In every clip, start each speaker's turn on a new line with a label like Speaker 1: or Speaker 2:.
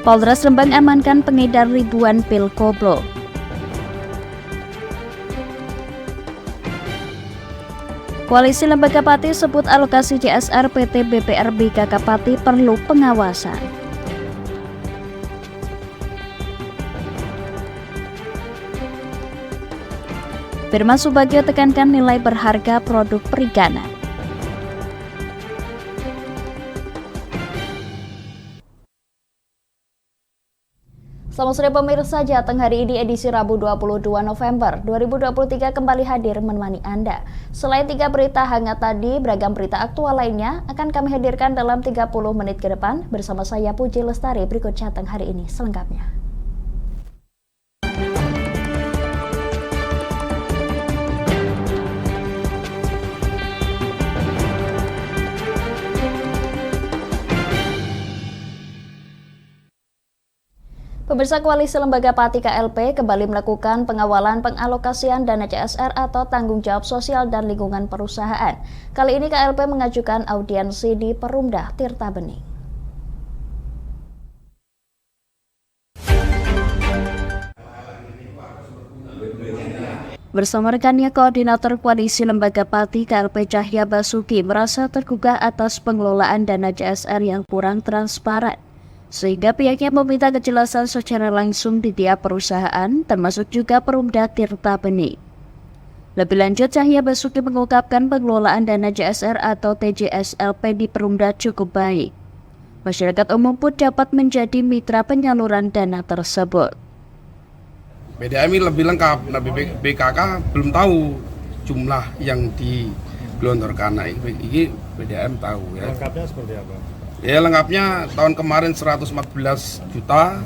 Speaker 1: Polres Rembang amankan pengedar ribuan pil koplo. Koalisi Lembaga Pati sebut alokasi CSR PT BPR BKK Pati perlu pengawasan. Firman Subagio tekankan nilai berharga produk perikanan. Selamat sore pemirsa, Jateng hari ini edisi Rabu 22 November 2023 kembali hadir menemani Anda. Selain 3 berita hangat tadi, beragam berita aktual lainnya akan kami hadirkan dalam 30 menit ke depan bersama saya Puji Lestari. Berikut Jateng hari ini selengkapnya. Pemirsa, Koalisi Lembaga Pati KLP kembali melakukan pengawalan pengalokasian dana CSR atau tanggung jawab sosial dan lingkungan perusahaan. Kali ini KLP mengajukan audiensi di Perumda Tirta Bening. Bersama rekannya, Koordinator Koalisi Lembaga Pati KLP Cahya Basuki merasa tergugah atas pengelolaan dana CSR yang kurang transparan, sehingga pihaknya meminta kejelasan secara langsung di tiap perusahaan, termasuk juga Perumda Tirta Bening. Lebih lanjut, Cahya Basuki mengungkapkan pengelolaan dana CSR atau TJSLP di Perumda cukup baik. Masyarakat umum pun dapat menjadi mitra penyaluran dana tersebut.
Speaker 2: BDM ini lebih lengkap, nah BKK belum tahu jumlah yang digelontorkan. Nah, ini BDM tahu ya.
Speaker 3: Lengkapnya seperti apa?
Speaker 2: Ya, lengkapnya tahun kemarin 114 juta,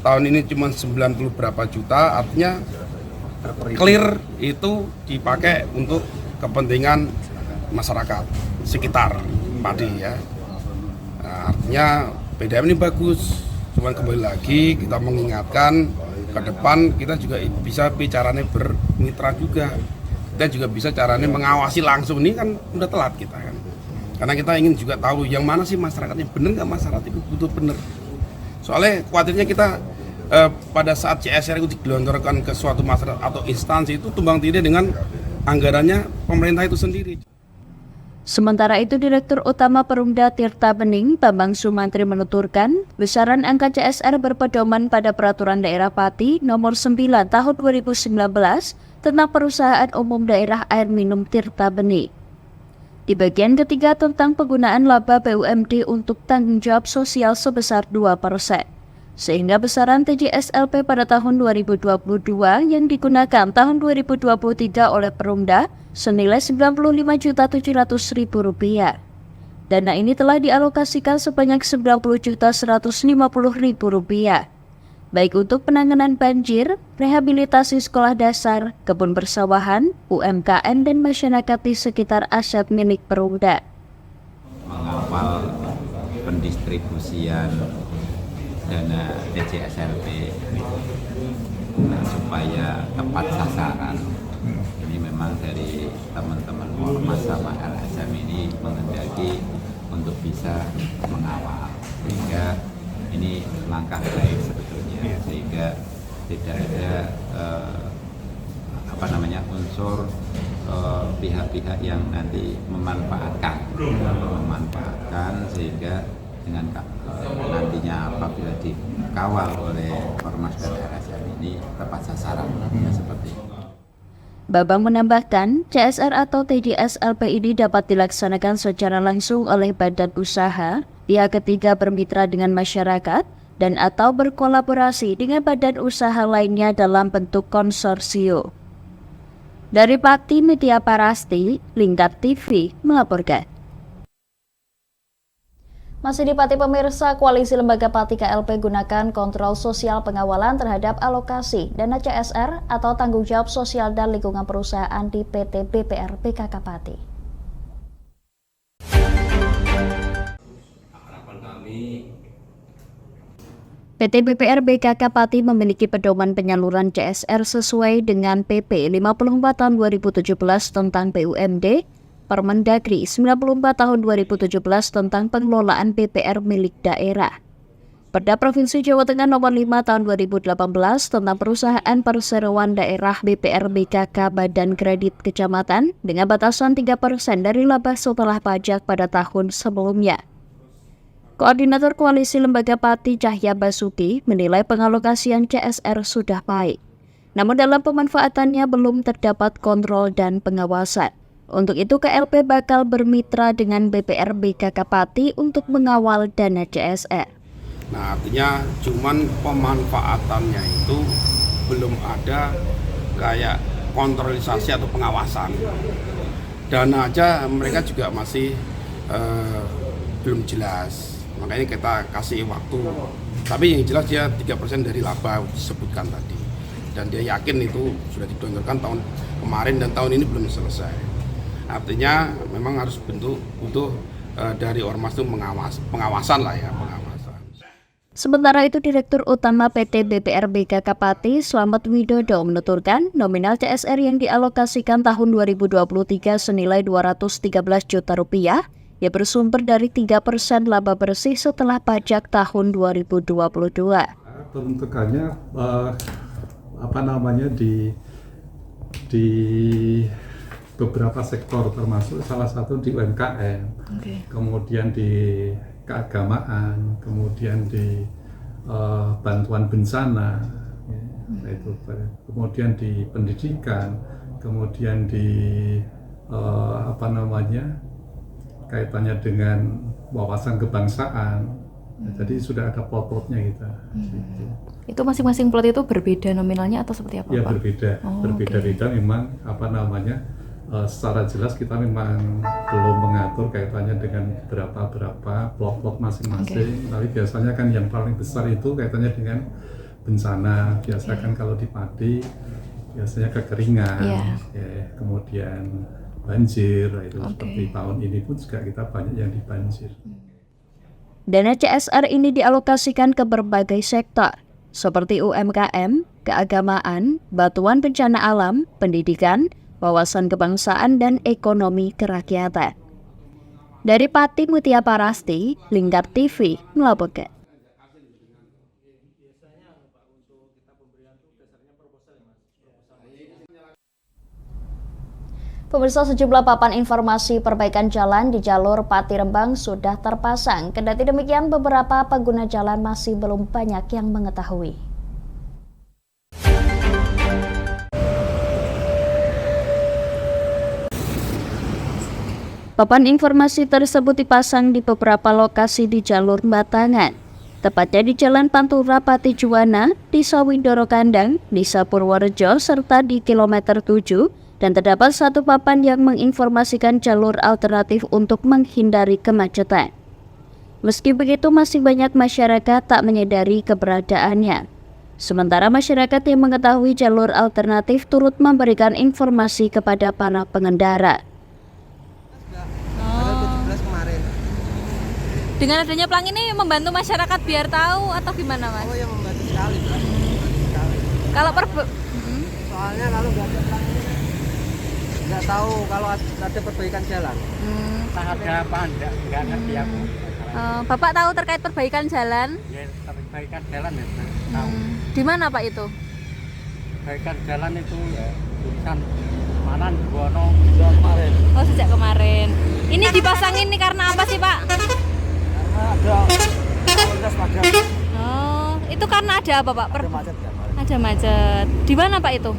Speaker 2: tahun ini cuma 90 berapa juta, artinya clear itu dipakai untuk kepentingan masyarakat sekitar padi ya. Nah, artinya BDM ini bagus, cuma kembali lagi kita mengingatkan ke depan kita juga bisa bicaranya bermitra juga, kita juga bisa caranya mengawasi langsung. Ini kan udah telat kita kan. Karena kita ingin juga tahu yang mana sih masyarakatnya, bener nggak masyarakat itu butuh bener. Soalnya khawatirnya kita pada saat CSR itu digelontorkan ke suatu masyarakat atau instansi itu tumbang tindih dengan anggarannya pemerintah itu sendiri.
Speaker 1: Sementara itu, Direktur Utama Perumda Tirta Bening, Bambang Sumantri menuturkan, besaran angka CSR berpedoman pada Peraturan Daerah Pati Nomor 9 Tahun 2019 tentang Perusahaan Umum Daerah Air Minum Tirta Bening. Di bagian ketiga tentang penggunaan laba BUMD untuk tanggung jawab sosial sebesar 2%, sehingga besaran TJSLP pada tahun 2022 yang digunakan tahun 2023 oleh Perumda senilai Rp95.700.000. Dana ini telah dialokasikan sebanyak Rp90.150.000, baik untuk penanganan banjir, rehabilitasi sekolah dasar, kebun persawahan, UMKM, dan masyarakat di sekitar aset milik Perumda.
Speaker 4: Mengawal pendistribusian dana TJSLP supaya tepat sasaran. Ini memang dari teman-teman Ormas sama LSM ini menghendaki untuk bisa mengawal, sehingga ini langkah baik sebetulnya, sehingga tidak ada unsur pihak-pihak yang nanti memanfaatkan sehingga dengan nantinya apabila dikawal oleh Ormas dan LSM ini tepat sasaran seperti itu.
Speaker 1: Bambang menambahkan, CSR atau TJSLP ini dapat dilaksanakan secara langsung oleh badan usaha, pihak ketiga bermitra dengan masyarakat, dan atau berkolaborasi dengan badan usaha lainnya dalam bentuk konsorsium. Dari Pati Media Parasti, Lingkar TV melaporkan. Masih di Pati pemirsa, Koalisi Lembaga Pati KLP gunakan kontrol sosial pengawalan terhadap alokasi dana CSR atau tanggung jawab sosial dan lingkungan perusahaan di PT BPR BKK Pati. PT BPR BKK Pati memiliki pedoman penyaluran CSR sesuai dengan PP 54 tahun 2017 tentang BUMD, Permendagri 94 tahun 2017 tentang pengelolaan BPR milik daerah. Perda Provinsi Jawa Tengah Nomor 5 Tahun 2018 tentang Perusahaan Perseroan Daerah BPRBKK Badan Kredit Kecamatan dengan batasan 3% dari laba setelah pajak pada tahun sebelumnya. Koordinator Koalisi Lembaga Pati Cahya Basuki menilai pengalokasian CSR sudah baik. Namun dalam pemanfaatannya belum terdapat kontrol dan pengawasan. Untuk itu KLP bakal bermitra dengan BPRBKK Pati untuk mengawal dana CSR.
Speaker 2: Nah, artinya cuman pemanfaatannya itu belum ada kayak kontrolisasi atau pengawasan. Dana aja mereka juga masih belum jelas. Makanya kita kasih waktu. Tapi yang jelas dia 3% dari laba disebutkan tadi. Dan dia yakin itu sudah didonyorkan tahun kemarin dan tahun ini belum selesai. Artinya memang harus butuh dari Ormas itu pengawasan lah ya, pengawasan.
Speaker 1: Sementara itu, Direktur Utama PT BPRBKK Pati Slamet Widodo menuturkan nominal CSR yang dialokasikan tahun 2023 senilai Rp213 juta yang bersumber dari 3% laba bersih setelah pajak tahun 2022.
Speaker 3: Peruntukannya di beberapa sektor, termasuk salah satu di UMKM, kemudian di keagamaan, kemudian di bantuan bencana, kemudian di pendidikan, kemudian di kaitannya dengan wawasan kebangsaan. Jadi sudah ada plot-plotnya kita.
Speaker 5: Itu masing-masing plot itu berbeda nominalnya atau seperti apa?
Speaker 3: Ya
Speaker 5: Pak?
Speaker 3: berbeda-beda memang secara jelas kita memang belum mengatur kaitannya dengan berapa plot-plot masing-masing. Tapi biasanya kan yang paling besar itu kaitannya dengan bencana. Biasa kan kalau di Pati biasanya kekeringan, kemudian banjir. Itu seperti tahun ini pun juga kita banyak yang di banjir.
Speaker 1: Dana CSR ini dialokasikan ke berbagai sektor, seperti UMKM, keagamaan, bantuan bencana alam, pendidikan, wawasan kebangsaan, dan ekonomi kerakyatan. Dari Pati Mutia Parasti, Lingkar TV melaporkan. Pemirsa, sejumlah papan informasi perbaikan jalan di jalur Pati Rembang sudah terpasang. Kendati demikian, beberapa pengguna jalan masih belum banyak yang mengetahui. Papan informasi tersebut dipasang di beberapa lokasi di jalur Batangan, tepatnya di Jalan Pantura Pati Juwana, Desa Windoro Kandang, Desa Purworejo, serta di kilometer 7, dan terdapat satu papan yang menginformasikan jalur alternatif untuk menghindari kemacetan. Meski begitu, masih banyak masyarakat tak menyadari keberadaannya. Sementara masyarakat yang mengetahui jalur alternatif turut memberikan informasi kepada para pengendara.
Speaker 5: Dengan adanya pelang ini membantu masyarakat biar tahu atau gimana, Mas?
Speaker 6: Oh ya, membantu sekali, Mas.
Speaker 5: Kalau
Speaker 6: soalnya kalau nggak ada pelang ini nggak tahu kalau ada perbaikan jalan.
Speaker 7: Ada apa nggak ngerti aku.
Speaker 5: Bapak tahu terkait perbaikan jalan?
Speaker 7: Ya, perbaikan jalan ya tahu.
Speaker 5: Di mana Pak itu?
Speaker 7: Perbaikan jalan itu tulisan Manan Buwono
Speaker 6: Kemarin.
Speaker 5: Oh, sejak kemarin. Ini dipasangin nih karena apa sih, Pak?
Speaker 6: Karena ada kualitas padat.
Speaker 5: Oh, itu karena ada apa, Pak?
Speaker 6: Ada macet ya, Pak.
Speaker 5: Ada macet. Di mana Pak itu?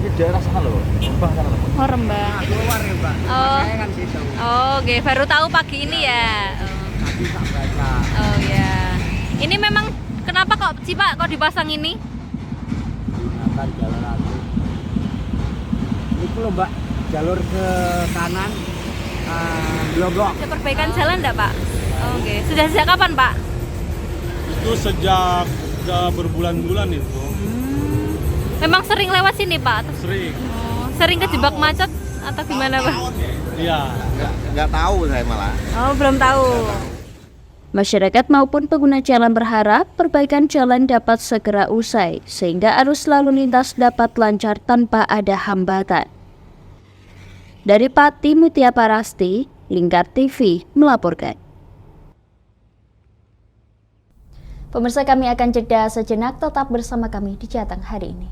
Speaker 6: Di daerah sana loh, Rembang sana loh.
Speaker 5: Oh, Rembang.
Speaker 7: keluar ya Pak.
Speaker 5: Oh.
Speaker 7: Saya kan situ.
Speaker 5: Oh, oke. Baru tahu pagi ini ya.
Speaker 7: Tadi tak baca.
Speaker 5: Oh ya. Ini memang kenapa kok sih Pak kok dipasang ini?
Speaker 7: Gunakan jalan aku. Itu loh Mbak, jalur ke kanan blok.
Speaker 5: Ada perbaikan jalan enggak Pak? Oh, oke. Sudah sejak kapan Pak?
Speaker 8: Itu sejak udah berbulan-bulan itu.
Speaker 5: Memang sering lewat sini Pak?
Speaker 8: Sering.
Speaker 5: Oh, sering kejebak macet atau gimana Pak?
Speaker 8: Iya.
Speaker 6: Nggak tahu saya malah.
Speaker 5: Oh, belum tahu.
Speaker 1: Masyarakat maupun pengguna jalan berharap perbaikan jalan dapat segera usai sehingga arus lalu lintas dapat lancar tanpa ada hambatan. Dari Pati Mutia Parasti, Lingkar TV melaporkan. Pemirsa, kami akan jeda sejenak, tetap bersama kami di Jateng hari ini.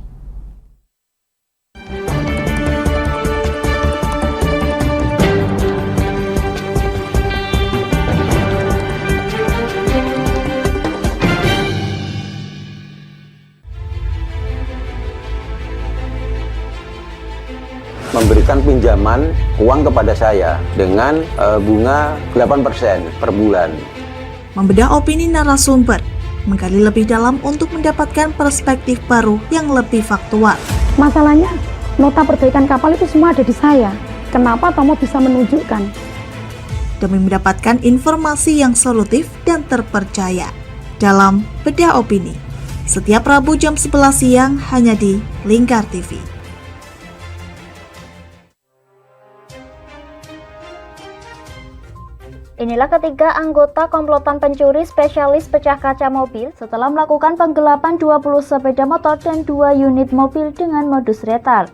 Speaker 9: Memberikan pinjaman uang kepada saya dengan bunga 8% per bulan.
Speaker 10: Membedah opini narasumber, menggali lebih dalam untuk mendapatkan perspektif baru yang lebih faktual.
Speaker 11: Masalahnya, nota perbaikan kapal itu semua ada di saya. Kenapa Tomo bisa menunjukkan?
Speaker 10: Demi mendapatkan informasi yang solutif dan terpercaya dalam Bedah Opini. Setiap Rabu jam 11 siang hanya di Lingkar TV.
Speaker 1: Inilah ketiga anggota komplotan pencuri spesialis pecah kaca mobil setelah melakukan penggelapan 20 sepeda motor dan 2 unit mobil dengan modus retal.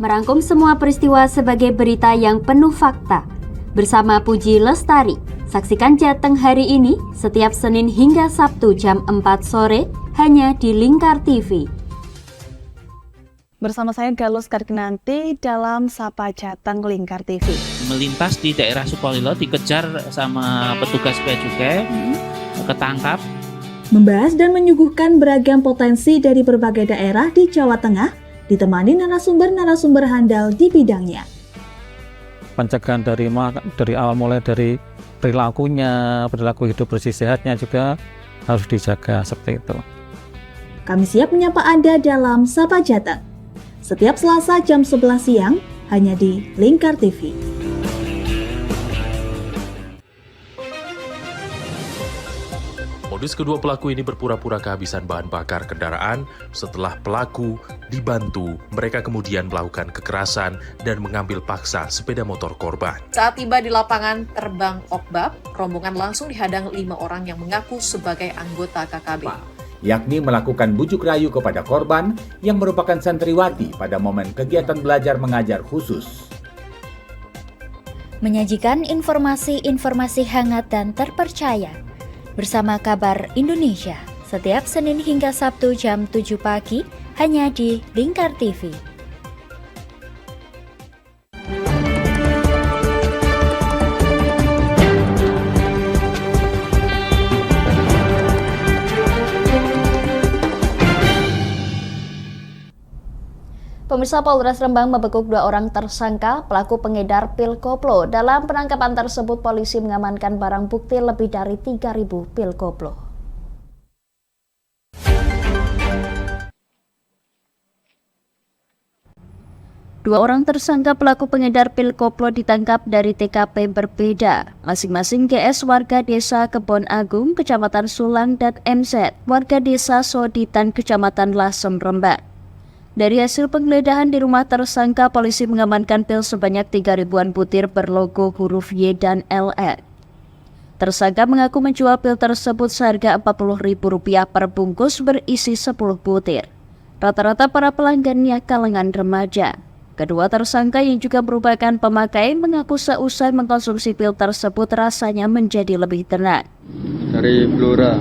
Speaker 1: Merangkum semua peristiwa sebagai berita yang penuh fakta. Bersama Puji Lestari, saksikan Jateng hari ini setiap Senin hingga Sabtu jam 4 sore hanya di Lingkar TV.
Speaker 12: Bersama saya Galus Karkinanti dalam Sapa Jateng Lingkar TV.
Speaker 13: Melintas di daerah Sukolilo dikejar sama petugas bea cukai, ketangkap.
Speaker 10: Membahas dan menyuguhkan beragam potensi dari berbagai daerah di Jawa Tengah, ditemani narasumber-narasumber handal di bidangnya.
Speaker 14: Pencegahan dari awal mulai dari perilakunya, perilaku hidup bersih sehatnya juga harus dijaga seperti itu.
Speaker 10: Kami siap menyapa Anda dalam Sapa Jateng. Setiap Selasa jam 11 siang hanya di Lingkar TV.
Speaker 15: Modus kedua pelaku ini berpura-pura kehabisan bahan bakar kendaraan. Setelah pelaku dibantu, mereka kemudian melakukan kekerasan dan mengambil paksa sepeda motor korban.
Speaker 16: Saat tiba di lapangan terbang Okbab, rombongan langsung dihadang 5 orang yang mengaku sebagai anggota KKB.
Speaker 17: Yakni melakukan bujuk rayu kepada korban yang merupakan santriwati pada momen kegiatan belajar mengajar khusus.
Speaker 1: Menyajikan informasi-informasi hangat dan terpercaya bersama Kabar Indonesia setiap Senin hingga Sabtu jam 7 pagi hanya di Lingkar TV. Pemirsa, Polres Rembang membekuk 2 orang tersangka pelaku pengedar pil koplo. Dalam penangkapan tersebut, polisi mengamankan barang bukti lebih dari 3.000 pil koplo. Dua orang tersangka pelaku pengedar pil koplo ditangkap dari TKP berbeda. Masing-masing GS warga desa Kebon Agung, Kecamatan Sulang, dan MZ warga desa Soditan, Kecamatan Lasem, Rembang. Dari hasil penggeledahan di rumah tersangka, polisi mengamankan pil sebanyak 3.000-an butir berlogo huruf Y dan LE. Tersangka mengaku menjual pil tersebut seharga Rp40.000 per bungkus berisi 10 butir. Rata-rata para pelanggannya kalangan remaja. Kedua tersangka yang juga merupakan pemakai mengaku seusai mengkonsumsi pil tersebut rasanya menjadi lebih tenang.
Speaker 18: Dari Blora.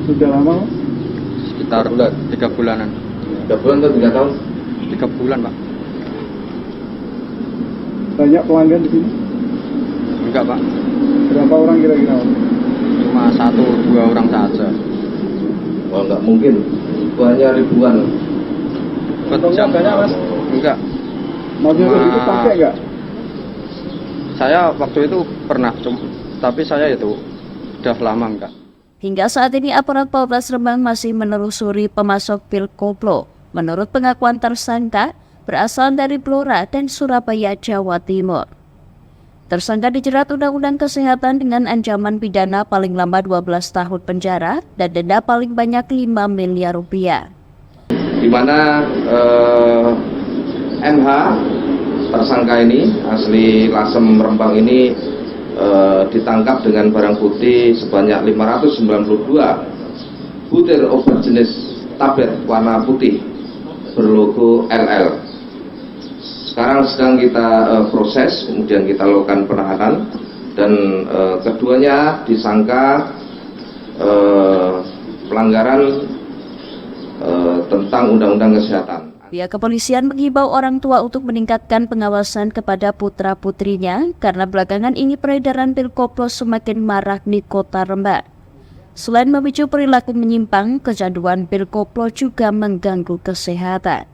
Speaker 19: Sudah lama?
Speaker 18: Sekitar 3 bulanan.
Speaker 19: 3 bulan atau 3 tahun?
Speaker 18: 3 bulan, Pak.
Speaker 19: Banyak pelanggan di sini?
Speaker 18: Enggak, Pak.
Speaker 19: Berapa orang kira-kira?
Speaker 18: Cuma 1-2 orang saja.
Speaker 19: Oh, enggak mungkin. Banyak ribuan.
Speaker 18: Jam banyak, Mas? Enggak.
Speaker 19: Maksudnya itu pakai enggak?
Speaker 18: Saya waktu itu pernah, tapi saya itu udah lama enggak.
Speaker 1: Hingga saat ini aparat Polres Rembang masih menelusuri pemasok pil koplo. Menurut pengakuan tersangka, berasal dari Blora dan Surabaya, Jawa Timur. Tersangka dijerat Undang-Undang Kesehatan dengan ancaman pidana paling lama 12 tahun penjara dan denda paling banyak Rp5 miliar.
Speaker 20: Di mana MH tersangka ini asli Lasem Rembang ini ditangkap dengan barang bukti sebanyak 592 butir obat jenis tablet warna putih berlogo LL. Sekarang sedang kita proses, kemudian kita lakukan penahanan dan keduanya disangka pelanggaran tentang Undang-Undang Kesehatan.
Speaker 1: Pihak kepolisian mengimbau orang tua untuk meningkatkan pengawasan kepada putra-putrinya karena belakangan ini peredaran pil koplo semakin marak di kota Rembang. Selain memicu perilaku menyimpang, kecanduan pil koplo juga mengganggu kesehatan.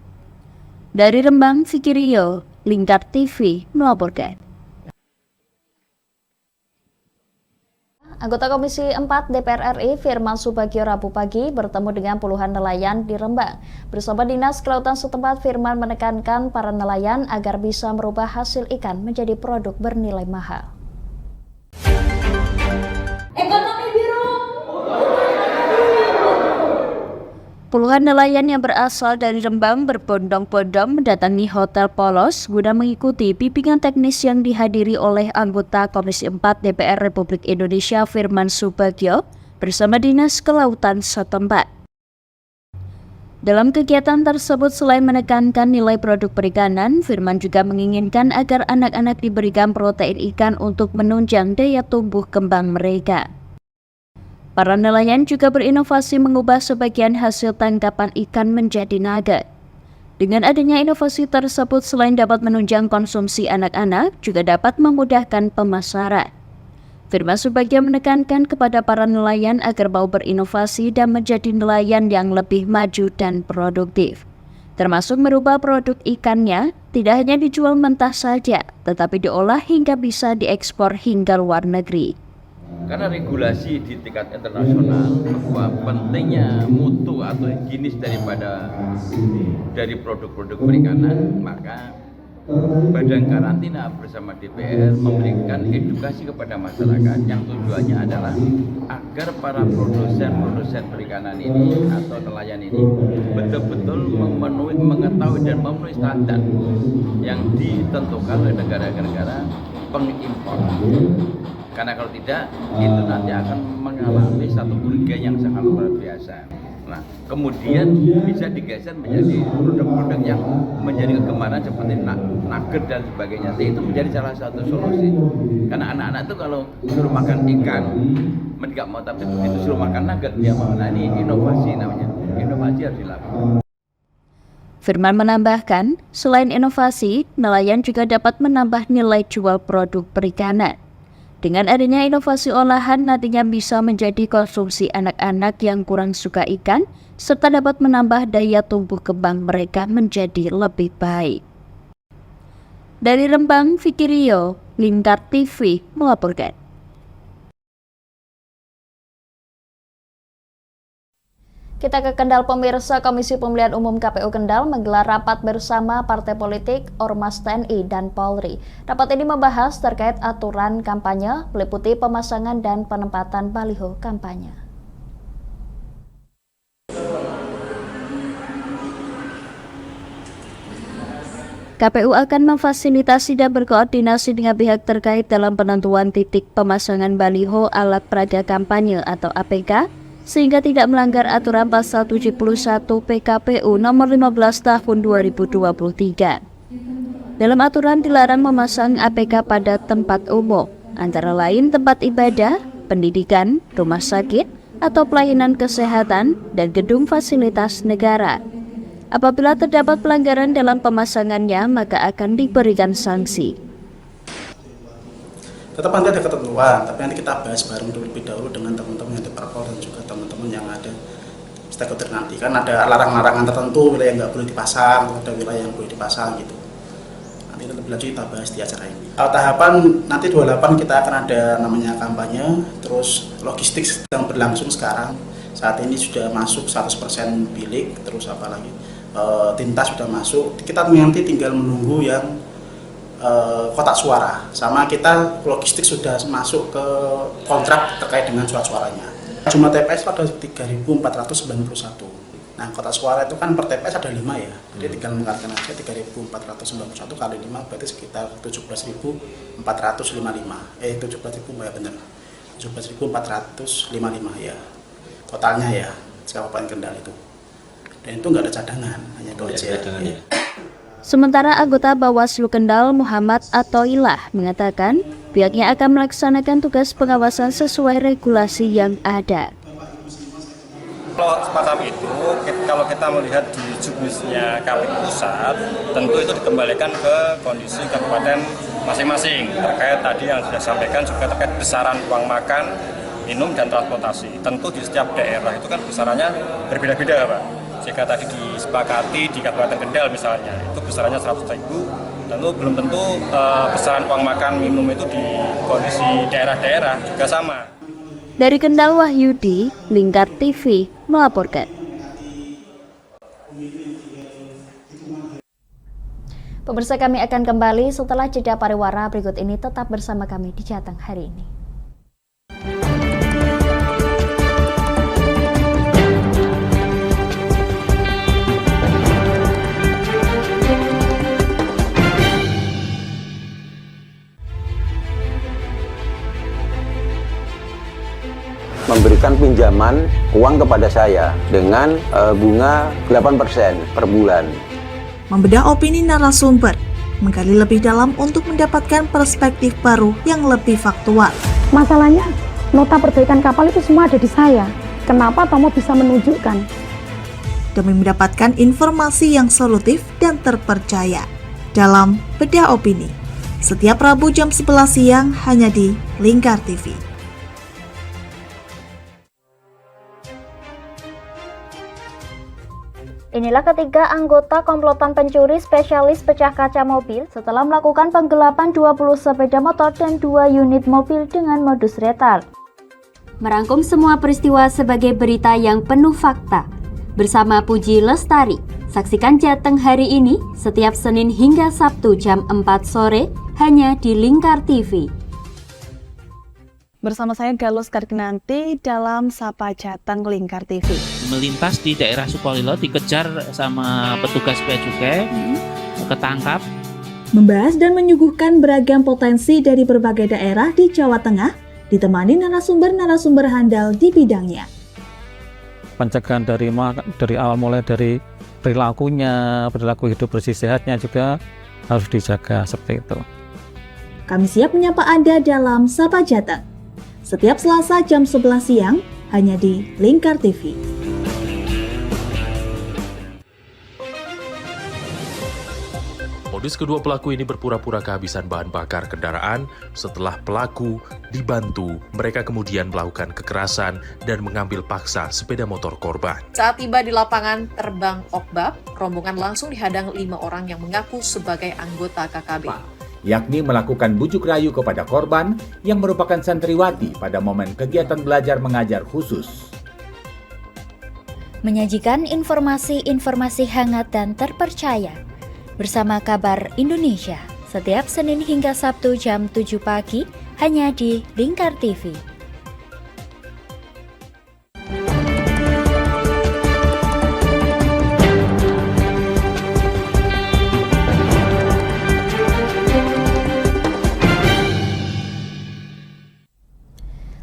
Speaker 1: Dari Rembang, Vicky Rio, Lingkar TV melaporkan.
Speaker 21: Anggota Komisi 4 DPR RI Firman Subagio Rabu pagi bertemu dengan puluhan nelayan di Rembang. Bersama Dinas Kelautan setempat, Firman menekankan para nelayan agar bisa merubah hasil ikan menjadi produk bernilai mahal.
Speaker 1: Ekonomi biru. Puluhan nelayan yang berasal dari Rembang berbondong-bondong mendatangi Hotel Polos guna mengikuti bimbingan teknis yang dihadiri oleh anggota Komisi 4 DPR Republik Indonesia Firman Subagio bersama Dinas Kelautan setempat. Dalam kegiatan tersebut, selain menekankan nilai produk perikanan, Firman juga menginginkan agar anak-anak diberikan protein ikan untuk menunjang daya tumbuh kembang mereka. Para nelayan juga berinovasi mengubah sebagian hasil tangkapan ikan menjadi nugget. Dengan adanya inovasi tersebut, selain dapat menunjang konsumsi anak-anak, juga dapat memudahkan pemasaran. Firman Subagio menekankan kepada para nelayan agar mau berinovasi dan menjadi nelayan yang lebih maju dan produktif. Termasuk merubah produk ikannya, tidak hanya dijual mentah saja, tetapi diolah hingga bisa diekspor hingga luar negeri.
Speaker 4: Karena regulasi di tingkat internasional bahwa pentingnya mutu atau higienis dari produk-produk perikanan, maka Badan Karantina bersama DPR memberikan edukasi kepada masyarakat yang tujuannya adalah agar para produsen perikanan ini atau nelayan ini betul-betul mengetahui dan memenuhi standar yang ditentukan oleh negara-negara pengimpor. Karena kalau tidak, itu nanti akan mengalami satu kerugian yang sangat luar biasa. Nah, kemudian bisa digeser menjadi produk-produk yang menjadi kegemaran seperti nugget dan sebagainya. Itu menjadi salah satu solusi. Karena anak-anak itu kalau suruh makan ikan, mereka mau, tapi begitu suruh makan nugget dia mau. Nah, ini inovasi namanya. Inovasi harus dilakukan.
Speaker 1: Firman menambahkan, selain inovasi, nelayan juga dapat menambah nilai jual produk perikanan. Dengan adanya inovasi olahan, nantinya bisa menjadi konsumsi anak-anak yang kurang suka ikan, serta dapat menambah daya tumbuh kembang mereka menjadi lebih baik. Dari Rembang, Vicky Rio, Lingkar TV melaporkan.
Speaker 21: Kita ke Kendal pemirsa. Komisi Pemilihan Umum KPU Kendal menggelar rapat bersama partai politik, Ormas TNI, dan Polri. Rapat ini membahas terkait aturan kampanye, meliputi pemasangan dan penempatan baliho kampanye.
Speaker 1: KPU akan memfasilitasi dan berkoordinasi dengan pihak terkait dalam penentuan titik pemasangan baliho alat peraga kampanye atau APK, sehingga tidak melanggar aturan pasal 71 PKPU nomor 15 tahun 2023. Dalam aturan dilarang memasang APK pada tempat umum, antara lain tempat ibadah, pendidikan, rumah sakit, atau pelayanan kesehatan, dan gedung fasilitas negara. Apabila terdapat pelanggaran dalam pemasangannya, maka akan diberikan sanksi.
Speaker 22: Tetap nanti ada ketentuan, tapi nanti kita bahas bareng terlebih dahulu dengan teman-teman yang di Parpol dan juga teman-teman yang ada stakeholder nanti. Kan ada larangan-larangan tertentu, wilayah yang nggak boleh dipasang, ada wilayah yang boleh dipasang gitu. Nanti lebih lanjut kita bahas di acara ini. Tahapan nanti 28 kita akan ada namanya kampanye, terus logistik sedang berlangsung sekarang. Saat ini sudah masuk 100% bilik, terus apa lagi? Tinta sudah masuk. Kita nanti tinggal menunggu yang kotak suara, sama kita logistik sudah masuk ke kontrak terkait dengan surat suaranya. Jumlah TPS ada 3.491. Nah, kotak suara itu kan per TPS ada 5 ya, jadi tinggal mengatakan aja 3.491 kali 5 berarti sekitar 17.455. 17.000 ya benar, 17.455 ya totalnya ya Kabupaten Kendal itu. Dan itu nggak ada cadangan, hanya itu aja. Ya.
Speaker 1: Sementara anggota Bawaslu Kendal Muhammad Atoilah mengatakan pihaknya akan melaksanakan tugas pengawasan sesuai regulasi yang ada.
Speaker 2: Kalau semacam itu, kalau kita melihat di juknisnya KPU Pusat, tentu itu dikembalikan ke kondisi kabupaten masing-masing. Terkait tadi yang sudah disampaikan juga terkait besaran uang makan, minum, dan transportasi. Tentu di setiap daerah itu kan besarannya berbeda-beda, Pak. Jika tadi disepakati di Kabupaten Kendal misalnya, itu besarannya 100.000, tentu belum tentu besaran uang makan minum itu di kondisi daerah-daerah juga sama.
Speaker 1: Dari Kendal, Wahyudi, Lingkar TV melaporkan. Pemirsa, kami akan kembali setelah jeda pariwara berikut ini. Tetap bersama kami di Jateng hari ini.
Speaker 9: Memberikan pinjaman uang kepada saya dengan bunga 8% per bulan.
Speaker 10: Membedah opini narasumber, menggali lebih dalam untuk mendapatkan perspektif baru yang lebih faktual.
Speaker 11: Masalahnya, nota perbaikan kapal itu semua ada di saya. Kenapa Tomo bisa menunjukkan?
Speaker 10: Demi mendapatkan informasi yang solutif dan terpercaya. Dalam Bedah Opini, setiap Rabu jam 11 siang hanya di Lingkar TV.
Speaker 21: Inilah ketiga anggota komplotan pencuri spesialis pecah kaca mobil setelah melakukan penggelapan 20 sepeda motor dan 2 unit mobil dengan modus retard. Merangkum semua peristiwa sebagai berita yang penuh fakta. Bersama Puji Lestari, saksikan Jateng hari ini setiap Senin hingga Sabtu jam 4 sore hanya di Lingkar TV.
Speaker 12: Bersama saya Galus Karkinanti dalam Sapa Jateng Lingkar TV.
Speaker 13: Melintas di daerah Sukolilo dikejar sama petugas bea cukai, ketangkap.
Speaker 10: Membahas dan menyuguhkan beragam potensi dari berbagai daerah di Jawa Tengah, ditemani narasumber-narasumber handal di bidangnya.
Speaker 14: Pencegahan dari awal mulai dari perilakunya, perilaku hidup bersih sehatnya juga harus dijaga seperti itu.
Speaker 10: Kami siap menyapa Anda dalam Sapa Jateng. Setiap Selasa jam 11 siang hanya di Lingkar TV.
Speaker 15: Modus kedua pelaku ini berpura-pura kehabisan bahan bakar kendaraan. Setelah pelaku dibantu, mereka kemudian melakukan kekerasan dan mengambil paksa sepeda motor korban.
Speaker 16: Saat tiba di lapangan terbang Okbab, rombongan langsung dihadang 5 orang yang mengaku sebagai anggota KKB.
Speaker 17: Yakni melakukan bujuk rayu kepada korban yang merupakan santriwati pada momen kegiatan belajar mengajar khusus.
Speaker 21: Menyajikan informasi-informasi hangat dan terpercaya bersama Kabar Indonesia setiap Senin hingga Sabtu jam 7 pagi hanya di Lingkar TV.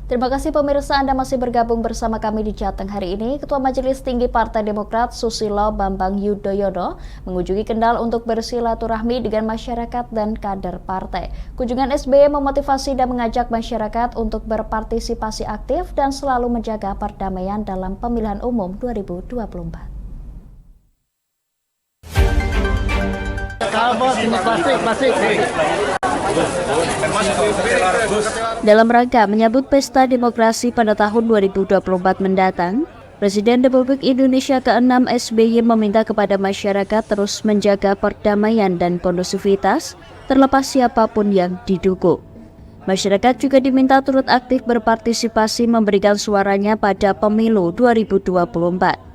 Speaker 21: Terima kasih pemirsa, Anda masih bergabung bersama kami di Jateng hari ini. Ketua Majelis Tinggi Partai Demokrat Susilo Bambang Yudhoyono mengunjungi Kendal untuk bersilaturahmi dengan masyarakat dan kader partai. Kunjungan SBY memotivasi dan mengajak masyarakat untuk berpartisipasi aktif dan selalu menjaga perdamaian dalam pemilihan umum 2024. Dalam rangka menyambut Pesta Demokrasi pada tahun 2024 mendatang, Presiden Republik Indonesia ke-6 SBY meminta kepada masyarakat terus menjaga perdamaian dan kondusivitas terlepas siapapun yang didukung. Masyarakat juga diminta turut aktif berpartisipasi memberikan suaranya pada pemilu 2024.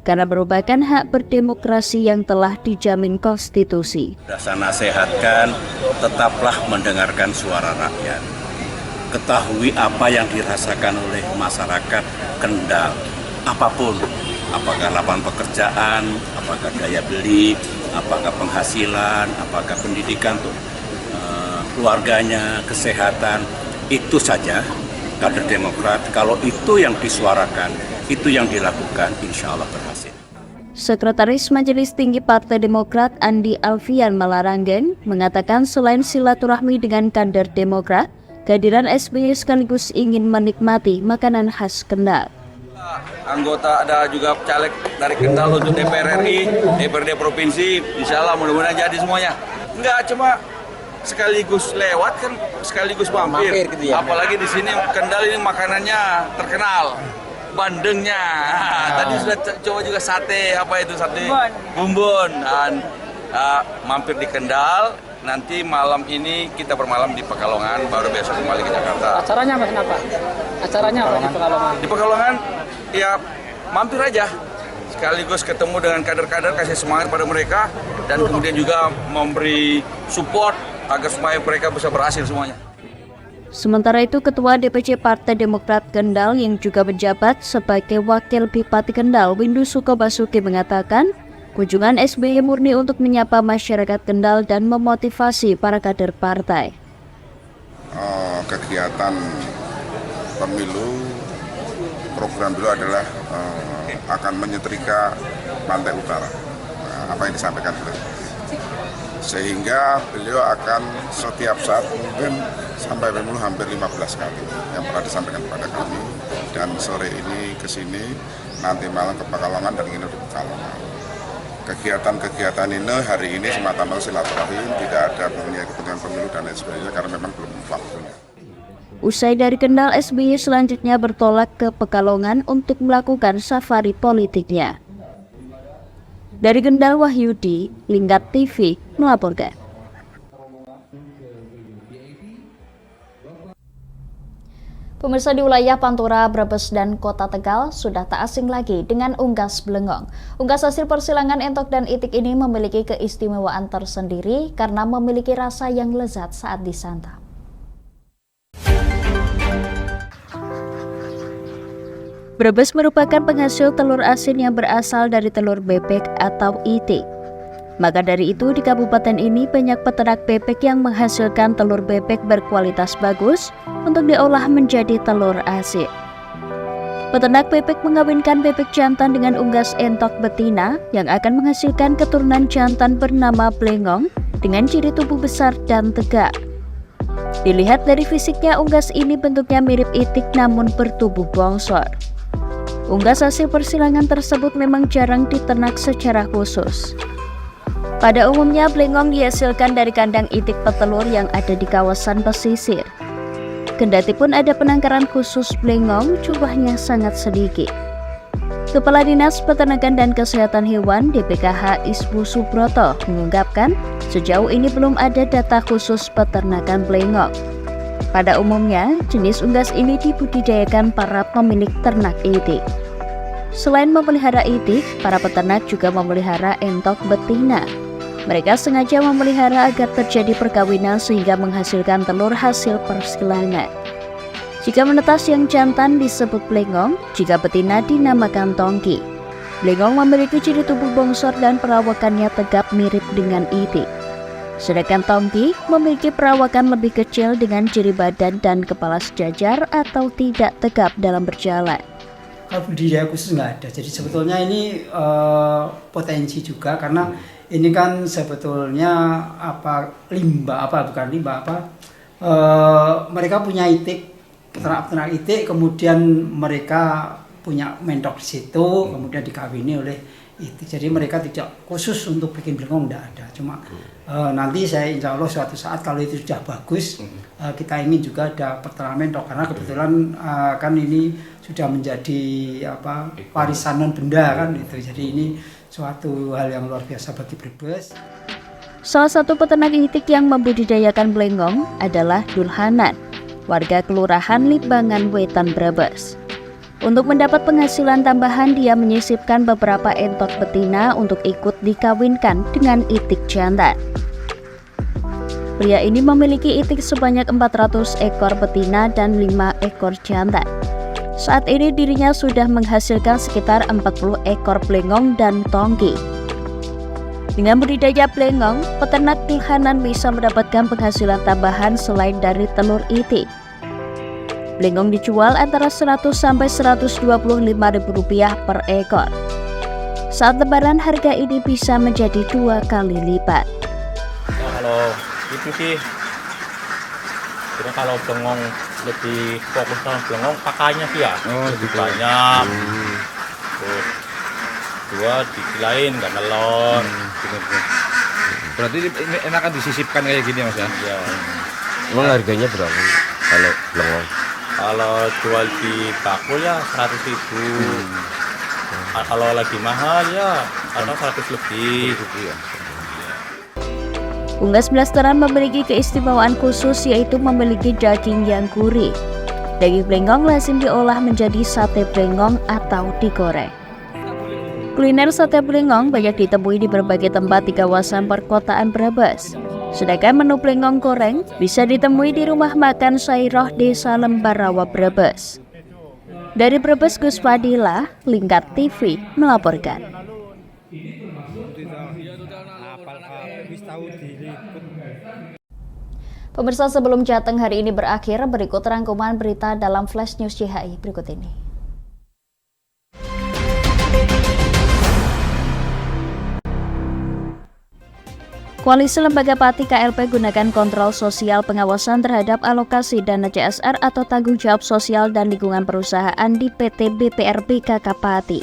Speaker 21: Karena merupakan hak berdemokrasi yang telah dijamin konstitusi.
Speaker 3: Saya nasihatkan, tetaplah mendengarkan suara rakyat. Ketahui apa yang dirasakan oleh masyarakat Kendal, apapun, apakah lapangan pekerjaan, apakah daya beli, apakah penghasilan, apakah pendidikan untuk keluarganya, kesehatan, itu saja kader Demokrat. Kalau itu yang disuarakan, itu yang dilakukan, insya Allah berhasil.
Speaker 1: Sekretaris Majelis Tinggi Partai Demokrat Andi Alfian Malaranggen mengatakan selain silaturahmi dengan kader Demokrat, kehadiran SBY sekaligus ingin menikmati makanan khas Kendal.
Speaker 7: anggota, ada juga caleg dari Kendal untuk DPR RI, DPRD Provinsi, insya Allah mudah-mudahan jadi semuanya. Enggak, cuma sekaligus lewat kan, sekaligus mampir gitu ya. Apalagi di sini Kendal ini makanannya terkenal, bandengnya. Tadi sudah coba juga sate, apa itu sate bumbon. Dan mampir di Kendal, nanti malam ini kita bermalam di Pekalongan, baru besok kembali ke Jakarta.
Speaker 6: Acaranya apa? Kenapa? Acaranya apa di Pekalongan?
Speaker 7: Di Pekalongan, ya mampir aja. Sekaligus ketemu dengan kader-kader, kasih semangat pada mereka, dan kemudian juga memberi support agar supaya mereka bisa berhasil semuanya.
Speaker 1: Sementara itu, Ketua DPC Partai Demokrat Kendal yang juga menjabat sebagai Wakil Bupati Kendal, Windu Sukobasuki mengatakan, kunjungan SBY murni untuk menyapa masyarakat Kendal dan memotivasi para kader partai.
Speaker 8: Kegiatan pemilu, program dulu adalah akan menyetrika Pantai Utara, apa yang disampaikan beliau. Sehingga beliau akan setiap saat, mungkin sampai pemilu hampir 15 kali yang pernah disampaikan kepada kami. Dan sore ini ke sini, nanti malam ke Pekalongan, dan ini di Pekalongan. Kegiatan-kegiatan ini hari ini semata-mata silaturahim, tidak ada punya kepentingan pemilu dan lain sebagainya karena memang belum waktunya.
Speaker 1: Usai dari Kendal, SBY selanjutnya bertolak ke Pekalongan untuk melakukan safari politiknya. Dari Kendal, Wahyudi, Lingkar TV melaporkan. Pemirsa, di wilayah Pantura, Brebes, dan Kota Tegal sudah tak asing lagi dengan unggas belengong. Unggas hasil persilangan entok dan itik ini memiliki keistimewaan tersendiri karena memiliki rasa yang lezat saat disantap. Brebes merupakan penghasil telur asin yang berasal dari telur bebek atau itik. Maka dari itu, di kabupaten ini banyak peternak bebek yang menghasilkan telur bebek berkualitas bagus untuk diolah menjadi telur asin. Peternak bebek mengawinkan bebek jantan dengan unggas entok betina yang akan menghasilkan keturunan jantan bernama Blengong dengan ciri tubuh besar dan tegak. Dilihat dari fisiknya, unggas ini bentuknya mirip itik namun bertubuh bongsor. Unggas hasil persilangan tersebut memang jarang diternak secara khusus. Pada umumnya, Blengong dihasilkan dari kandang itik petelur yang ada di kawasan pesisir. Kendati pun ada penangkaran khusus Blengong, jumlahnya sangat sedikit. Kepala Dinas Peternakan dan Kesehatan Hewan DPKH Isbu Subroto mengungkapkan, sejauh ini belum ada data khusus peternakan Blengong. Pada umumnya, jenis unggas ini dibudidayakan para pemilik ternak itik. Selain memelihara itik, para peternak juga memelihara entok betina. Mereka sengaja memelihara agar terjadi perkawinan sehingga menghasilkan telur hasil persilangan. Jika menetas yang jantan disebut Blengong, jika betina dinamakan tongki. Blengong memiliki ciri tubuh bongsor dan perawakannya tegap mirip dengan itik. Sedangkan tongki memiliki perawakan lebih kecil dengan ciri badan dan kepala sejajar atau tidak tegap dalam berjalan.
Speaker 23: Kalau budidaya khusus nggak ada, jadi sebetulnya ini potensi juga karena ini kan sebetulnya mereka punya itik, peternak itik, kemudian mereka punya mentok di situ, kemudian dikawini oleh itik. Jadi mereka tidak khusus untuk bikin Blengong, tidak ada. Cuma nanti saya insya Allah suatu saat kalau itu sudah bagus, kita ingin juga ada peternak mentok karena kebetulan kan ini sudah menjadi warisan non benda kan itu. Jadi ini suatu hal yang luar biasa bagi Brebes.
Speaker 1: Salah satu peternak itik yang membudidayakan Blengong adalah Dulhanan, warga Kelurahan Limbangan Wetan, Brebes. Untuk mendapat penghasilan tambahan, dia menyisipkan beberapa entok betina untuk ikut dikawinkan dengan itik jantan. Pria ini memiliki itik sebanyak 400 ekor betina dan 5 ekor jantan. Saat ini dirinya sudah menghasilkan sekitar 40 ekor Blengong dan tongki. Dengan budidaya Blengong, peternak Dulhanan bisa mendapatkan penghasilan tambahan selain dari telur itik. Blengong dijual antara Rp100–125.000 per ekor. Saat lebaran, harga ini bisa menjadi 2 kali lipat.
Speaker 24: Kalau itu sih, kalau Blengong lebih fokus sama Blengong, pakannya sih ya lebih banyak. kedua dikilain nggak nelon.
Speaker 5: Berarti ini enakan disisipkan kayak gini Mas ya?
Speaker 24: Iya.
Speaker 5: Emang harganya berapa kalau blengong?
Speaker 24: Kalau jual di bakul ya 100.000. Kalau lagi mahal ya kadang 100 lebih.
Speaker 1: Unggas blasteran memiliki keistimewaan khusus yaitu memiliki daging yang gurih. Daging blengong lazim diolah menjadi sate blengong atau digoreng. Kuliner sate blengong banyak ditemui di berbagai tempat di kawasan perkotaan Brebes. Sedangkan menu blengong goreng bisa ditemui di rumah makan Sairoh Desa Lembarawa Brebes. Dari Brebes, Gus Fadila, Lingkar TV melaporkan. Pemirsa, sebelum Jateng hari ini berakhir, berikut rangkuman berita dalam Flash News CHI berikut ini. Koalisi Lembaga Pati KLP gunakan kontrol sosial pengawasan terhadap alokasi dana CSR atau tanggung jawab sosial dan lingkungan perusahaan di PT BPR BKK Pati.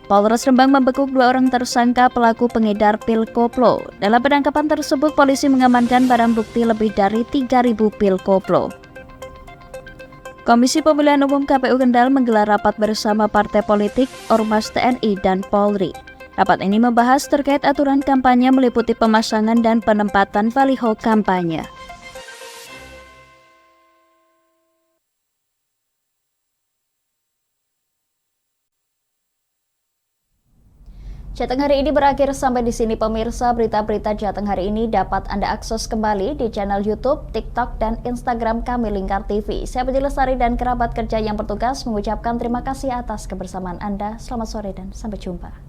Speaker 1: Polres Rembang membekuk 2 orang tersangka pelaku pengedar pil koplo. Dalam penangkapan tersebut, polisi mengamankan barang bukti lebih dari 3.000 pil koplo. Komisi Pemilihan Umum KPU Kendal menggelar rapat bersama partai politik, Ormas TNI, dan Polri. Rapat ini membahas terkait aturan kampanye meliputi pemasangan dan penempatan baliho kampanye. Jateng hari ini berakhir sampai di sini pemirsa. Berita-berita Jateng hari ini dapat Anda akses kembali di channel YouTube, TikTok, dan Instagram kami Lingkar TV. Saya Putri Lestari dan kerabat kerja yang bertugas mengucapkan terima kasih atas kebersamaan Anda. Selamat sore dan sampai jumpa.